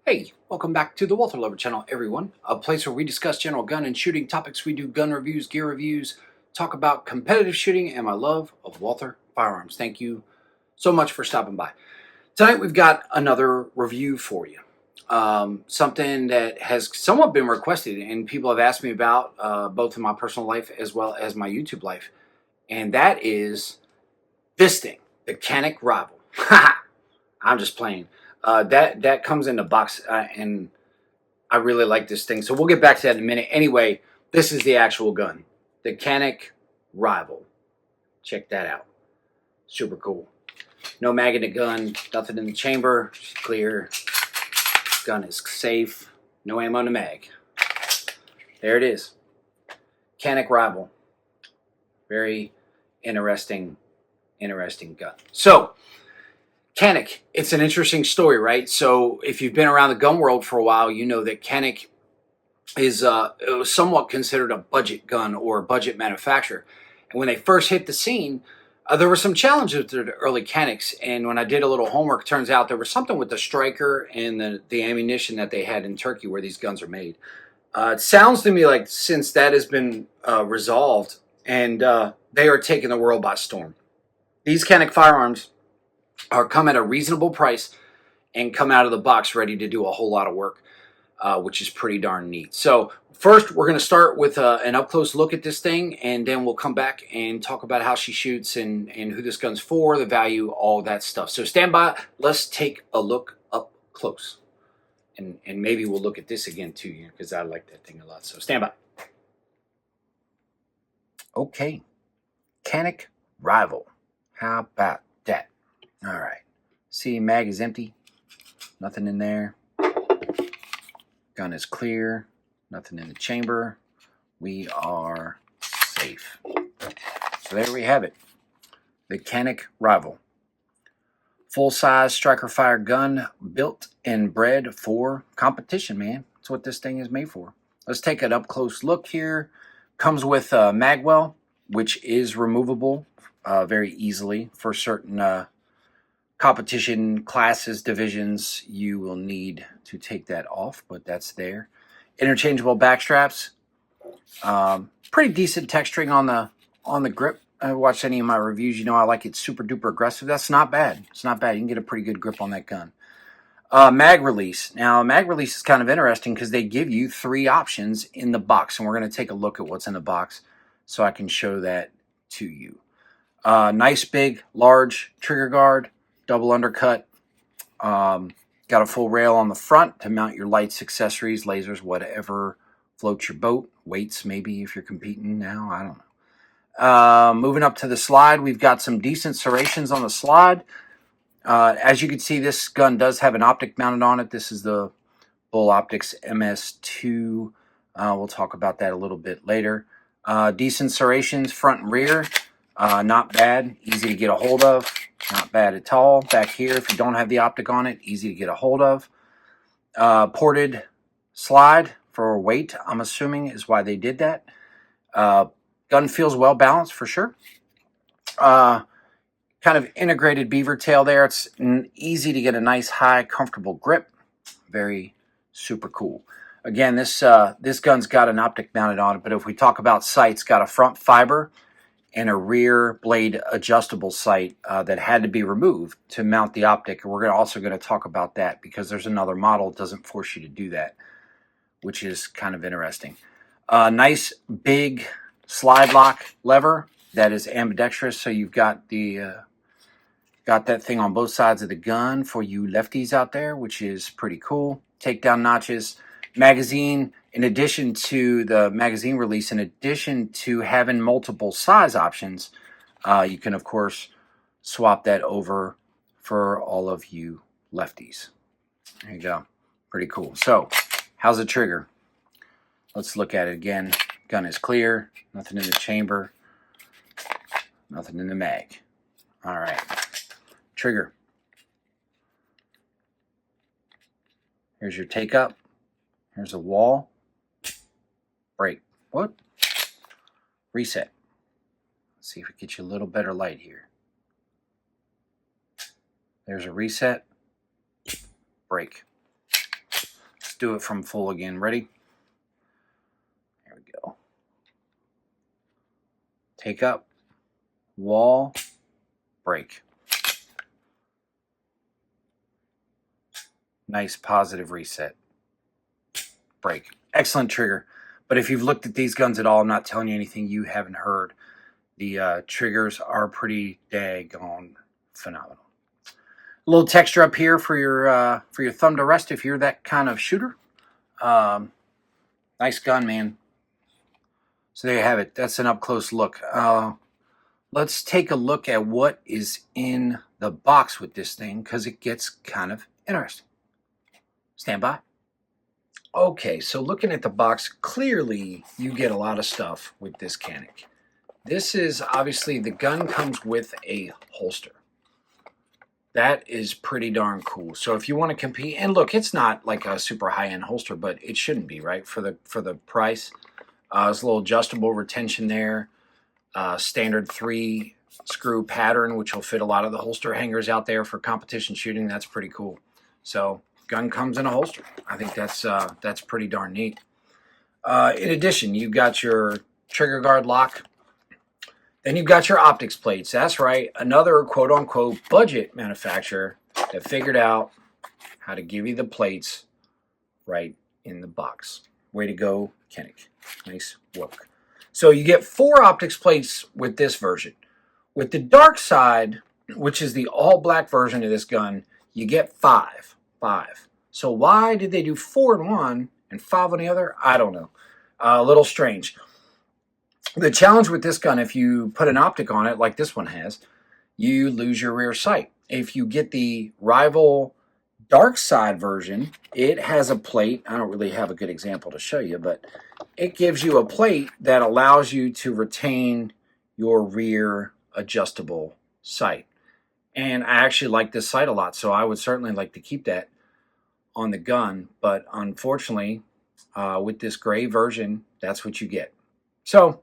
Hey, welcome back to the Walther Lover channel, everyone. A place where we discuss general gun and shooting topics. We do gun reviews, gear reviews, talk about competitive shooting, and my love of Walther firearms. Thank you so much for stopping by. Tonight we've got another review for you. Something that has somewhat been requested and people have asked me about both in my personal life as well as my YouTube life. And that is this thing, the Canik Rival. I'm just playing. That comes in the box, and I really like this thing. So we'll get back to that in a minute. Anyway, this is the actual gun, the Canik Rival. Check that out. Super cool. No mag in the gun, nothing in the chamber. It's clear. Gun is safe. No ammo in the mag. There it is. Canik Rival. Very interesting gun. So, Canik, it's an interesting story, right? So if you've been around the gun world for a while, you know that Canik is somewhat considered a budget gun or a budget manufacturer. And when they first hit the scene, there were some challenges with the early Caniks. And when I did a little homework, turns out there was something with the striker and the ammunition that they had in Turkey where these guns are made. It sounds to me like since that has been resolved and they are taking the world by storm. These Canik firearms come at a reasonable price and come out of the box ready to do a whole lot of work, which is pretty darn neat. So first, we're going to start with an up-close look at this thing, and then we'll come back and talk about how she shoots and who this gun's for, the value, all that stuff. So stand by. Let's take a look up close. And maybe we'll look at this again, too, because I like that thing a lot. So stand by. Okay. Canik Rival. How about that? All right. See, mag is empty. Nothing in there. Gun is clear. Nothing in the chamber. We are safe. So there we have it. The Canik Rival. Full-size striker fire gun built and bred for competition, man. That's what this thing is made for. Let's take an up-close look here. Comes with a magwell, which is removable very easily for certain competition classes, divisions. You will need to take that off, but that's there. Interchangeable back straps. Pretty decent texturing on the grip. I watched any of my reviews, you know I like it super duper aggressive. That's not bad. It's not bad. You can get a pretty good grip on that gun. Mag release. Now, mag release is kind of interesting because they give you 3 options in the box, and we're going to take a look at what's in the box so I can show that to you. Nice big, large trigger guard, double undercut. Got a full rail on the front to mount your lights, accessories, lasers, whatever floats your boat. Weights, maybe, if you're competing now. I don't know. Moving up to the slide, we've got some decent serrations on the slide. As you can see, this gun does have an optic mounted on it. This is the Bull Optics MS2. We'll talk about that a little bit later. Decent serrations front and rear. Not bad. Easy to get a hold of. Not bad at all. Back here, if you don't have the optic on it, easy to get a hold of. Ported slide for weight, I'm assuming, is why they did that. Gun feels well balanced for sure. Kind of integrated beaver tail there. It's easy to get a nice, high, comfortable grip. Very super cool. Again, this gun's got an optic mounted on it, but if we talk about sights, got a front fiber and a rear blade adjustable sight that had to be removed to mount the optic. And we're also going to talk about that because there's another model that doesn't force you to do that, which is kind of interesting. Nice big slide lock lever that is ambidextrous, so you've got got that thing on both sides of the gun for you lefties out there, which is pretty cool. Takedown notches. Magazine, in addition to the magazine release, in addition to having multiple size options, you can, of course, swap that over for all of you lefties. There you go. Pretty cool. So, how's the trigger? Let's look at it again. Gun is clear. Nothing in the chamber. Nothing in the mag. All right. Trigger. Here's your take up. Here's a wall. Break. What? Reset. Let's see if we get you a little better light here. There's a reset. Break. do it from full again. Ready? There we go. Take up, wall, break. Nice positive reset. Break. Excellent trigger. But if you've looked at these guns at all, I'm not telling you anything you haven't heard. The triggers are pretty daggone phenomenal. A little texture up here for your thumb to rest if you're that kind of shooter. Nice gun, man. So there you have it. That's an up-close look. Let's take a look at what is in the box with this thing, because it gets kind of interesting. Stand by. Okay, so looking at the box, clearly you get a lot of stuff with this Canik. This is obviously, the gun comes with a holster. That is pretty darn cool. So if you want to compete, and look, it's not like a super high-end holster, but it shouldn't be, right? For the price. There's a little adjustable retention there. Standard 3-screw pattern, which will fit a lot of the holster hangers out there for competition shooting. That's pretty cool. So gun comes in a holster. I think that's pretty darn neat. In addition, you've got your trigger guard lock. Then you've got your optics plates. That's right, another quote-unquote budget manufacturer that figured out how to give you the plates right in the box. Way to go, Canik. Nice work. So you get 4 optics plates with this version. With the dark side, which is the all-black version of this gun, you get 5. 5. So why did they do 4 in one and 5 on the other? I don't know. A little strange. The challenge with this gun, if you put an optic on it like this one has, you lose your rear sight. If you get the Rival dark side version, it has a plate. I don't really have a good example to show you, but it gives you a plate that allows you to retain your rear adjustable sight. And I actually like this sight a lot, so I would certainly like to keep that on the gun. But unfortunately, with this gray version, that's what you get. So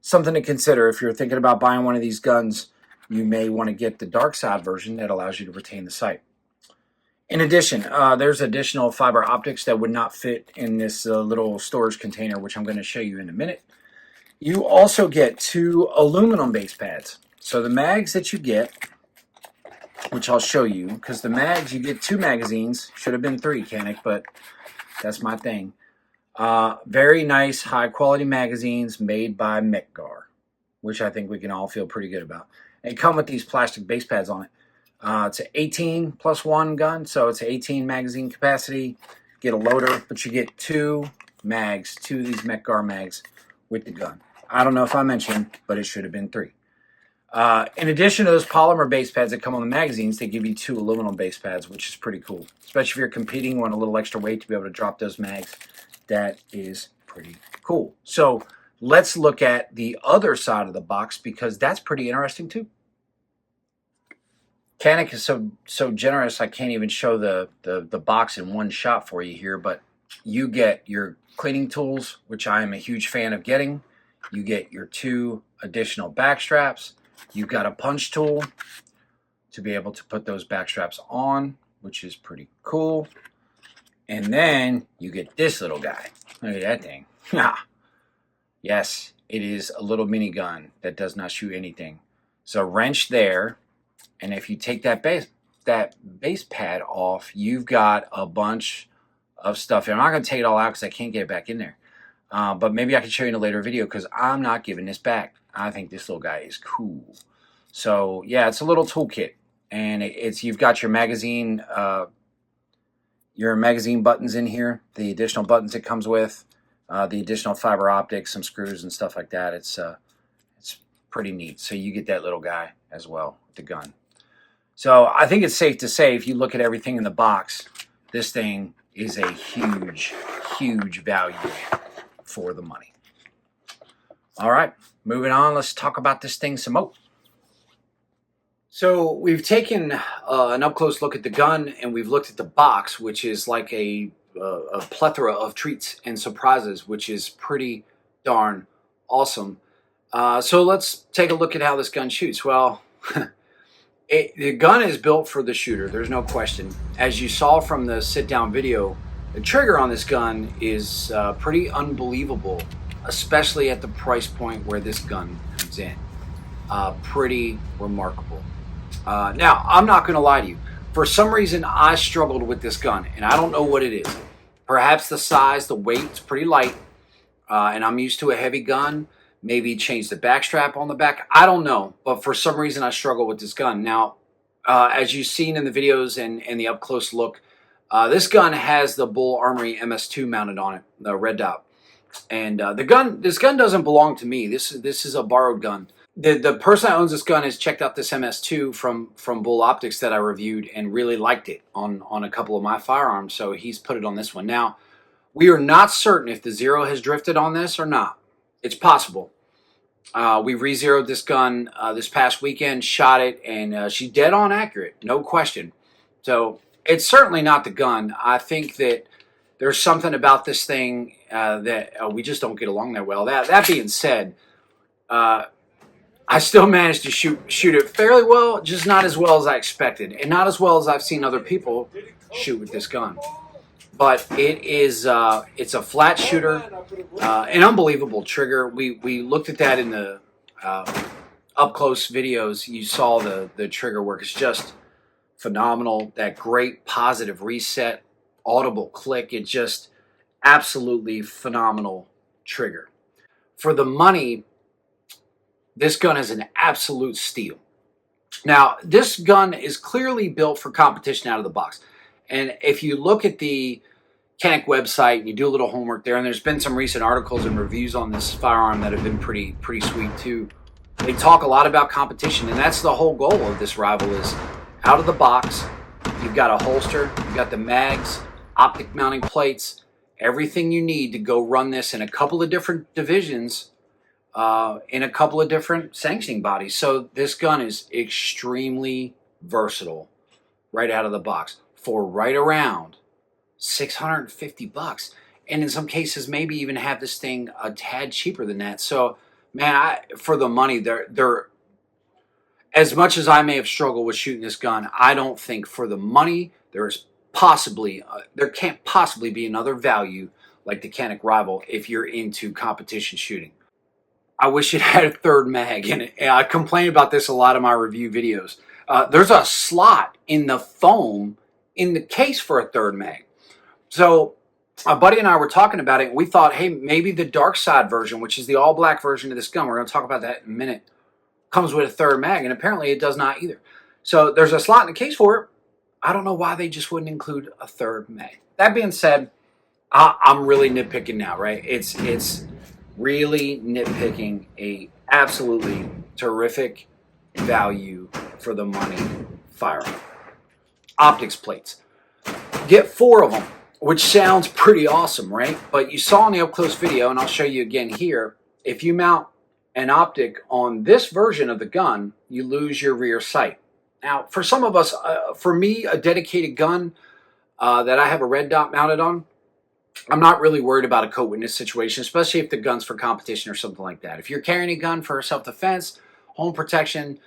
something to consider if you're thinking about buying one of these guns. You may want to get the dark side version that allows you to retain the sight. In addition, there's additional fiber optics that would not fit in this little storage container, which I'm going to show you in a minute. You also get 2 aluminum base pads. So the mags that you get, which I'll show you, because the mags, you get 2 magazines. Should have been 3, Canik, but that's my thing. Very nice, high-quality magazines made by Mekgar, which I think we can all feel pretty good about. They come with these plastic base pads on it. It's an 18 plus 1 gun, so it's an 18 magazine capacity. Get a loader, but you get 2 mags, 2 of these Mekgar mags with the gun. I don't know if I mentioned, but it should have been 3. In addition to those polymer base pads that come on the magazines, they give you 2 aluminum base pads, which is pretty cool. Especially if you're competing, want a little extra weight to be able to drop those mags. That is pretty cool. So let's look at the other side of the box, because that's pretty interesting too. Canik is so generous, I can't even show the box in one shot for you here, but you get your cleaning tools, which I am a huge fan of getting. You get your 2 additional back straps. You've got a punch tool to be able to put those back straps on, which is pretty cool. And then you get this little guy. Look at that thing. Yes, it is a little minigun that does not shoot anything. So wrench there. And if you take that base pad off, you've got a bunch of stuff. And I'm not going to take it all out because I can't get it back in there. But maybe I can show you in a later video, because I'm not giving this back. I think this little guy is cool. So yeah, it's a little toolkit. And you've got your magazine buttons in here, the additional buttons it comes with, the additional fiber optics, some screws and stuff like that. It's pretty neat. So you get that little guy as well with the gun. So I think it's safe to say, if you look at everything in the box, this thing is a huge, huge value for the money. All right, moving on. Let's talk about this thing some more. So we've taken an up-close look at the gun, and we've looked at the box, which is like a plethora of treats and surprises, which is pretty darn awesome. So let's take a look at how this gun shoots. Well, the gun is built for the shooter. There's no question. As you saw from the sit-down video, The trigger on this gun is pretty unbelievable, especially at the price point where this gun comes in. Pretty remarkable. Now, I'm not going to lie to you. For some reason, I struggled with this gun, and I don't know what it is. Perhaps the size, the weight, it's pretty light, and I'm used to a heavy gun. Maybe change the backstrap on the back. I don't know, but for some reason, I struggle with this gun. Now, as you've seen in the videos and the up-close look, this gun has the Bull Armory MS2 mounted on it, the red dot. And this gun doesn't belong to me. This is a borrowed gun. The person that owns this gun has checked out this MS2 from Bull Optics that I reviewed and really liked it on a couple of my firearms, so he's put it on this one. Now, we are not certain if the zero has drifted on this or not. It's possible. We re-zeroed this gun this past weekend, shot it, and she's dead on accurate, no question. So it's certainly not the gun. I think that there's something about this thing that we just don't get along that well. That being said, I still managed to shoot it fairly well, just not as well as I expected, and not as well as I've seen other people shoot with this gun. But it's a flat shooter, an unbelievable trigger. We looked at that in the up close videos. You saw the trigger work. It's just phenomenal. That great positive reset, audible click. It's just absolutely phenomenal trigger. For the money, this gun is an absolute steal. Now, this gun is clearly built for competition out of the box. And if you look at the Canik website and you do a little homework there, and there's been some recent articles and reviews on this firearm that have been pretty sweet too. They talk a lot about competition, and that's the whole goal of this Rival is out of the box. You've got a holster, you've got the mags, optic mounting plates, everything you need to go run this in a couple of different divisions, in a couple of different sanctioning bodies. So this gun is extremely versatile right out of the box for right around $650, and in some cases maybe even have this thing a tad cheaper than that. So man, for the money, they're as much as I may have struggled with shooting this gun, I don't think for the money there can't possibly be another value like the Canik Rival if you're into competition shooting. I wish it had a third mag in it. And I complain about this a lot in my review videos. There's a slot in the foam in the case for a third mag. So a buddy and I were talking about it, and we thought, hey, maybe the dark side version, which is the all-black version of this gun, we're going to talk about that in a minute, comes with a third mag, and apparently it does not either. So there's a slot in the case for it. I don't know why they just wouldn't include a third mag. That being said, I'm really nitpicking now, right? It's really nitpicking a absolutely terrific value for the money firearm. Optics plates. Get 4 of them, which sounds pretty awesome, right? But you saw in the up-close video, and I'll show you again here, if you mount an optic on this version of the gun, you lose your rear sight. Now, for some of us, for me, a dedicated gun that I have a red dot mounted on, I'm not really worried about a co-witness situation, especially if the gun's for competition or something like that. If you're carrying a gun for self-defense, home protection,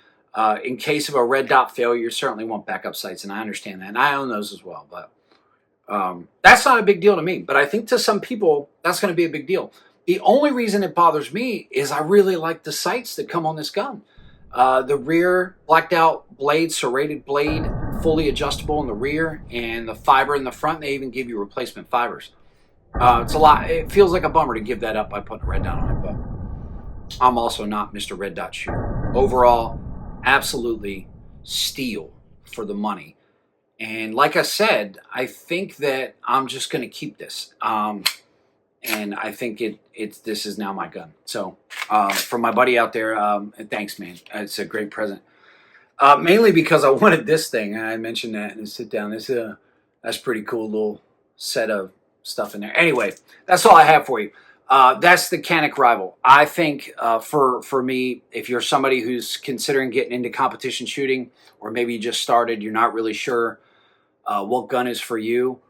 in case of a red dot failure, you certainly want backup sights, and I understand that, and I own those as well. But that's not a big deal to me. But I think to some people, that's going to be a big deal. The only reason it bothers me is I really like the sights that come on this gun. The rear blacked out blade, serrated blade, fully adjustable in the rear, and the fiber in the front. They even give you replacement fibers. It's a lot. It feels like a bummer to give that up by putting a red dot on it, but I'm also not Mr. Red Dot shooter. Overall, absolutely steal for the money. And like I said, I think that I'm just going to keep this. And I think this is now my gun. So for my buddy out there, thanks, man. It's a great present. Mainly because I wanted this thing. I mentioned that in the sit down. That's pretty cool little set of stuff in there. Anyway, that's all I have for you. That's the Canik Rival. I think for me, if you're somebody who's considering getting into competition shooting, or maybe you just started, you're not really sure what gun is for you,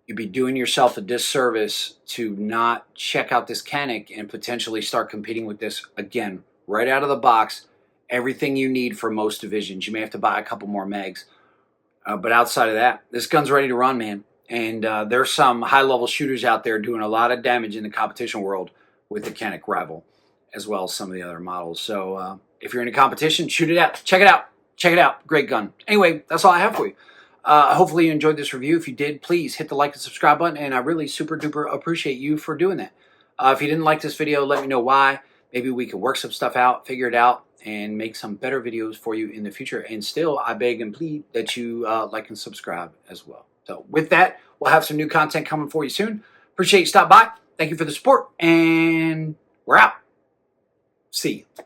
you'd be doing yourself a disservice to not check out this Canik and potentially start competing with this again, right out of the box. Everything you need for most divisions. You may have to buy a couple more mags. But outside of that, this gun's ready to run, man. And there's some high-level shooters out there doing a lot of damage in the competition world with the Canik Rival, as well as some of the other models. So if you're in a competition, shoot it out. Check it out. Check it out. Great gun. Anyway, that's all I have for you. Hopefully you enjoyed this review. If you did, please hit the like and subscribe button, and I really super duper appreciate you for doing that. If you didn't like this video, let me know why. Maybe we could work some stuff out, figure it out, and make some better videos for you in the future. And still, I beg and plead that you like and subscribe as well. So with that, we'll have some new content coming for you soon. Appreciate you stopping by. Thank you for the support, and we're out. See you.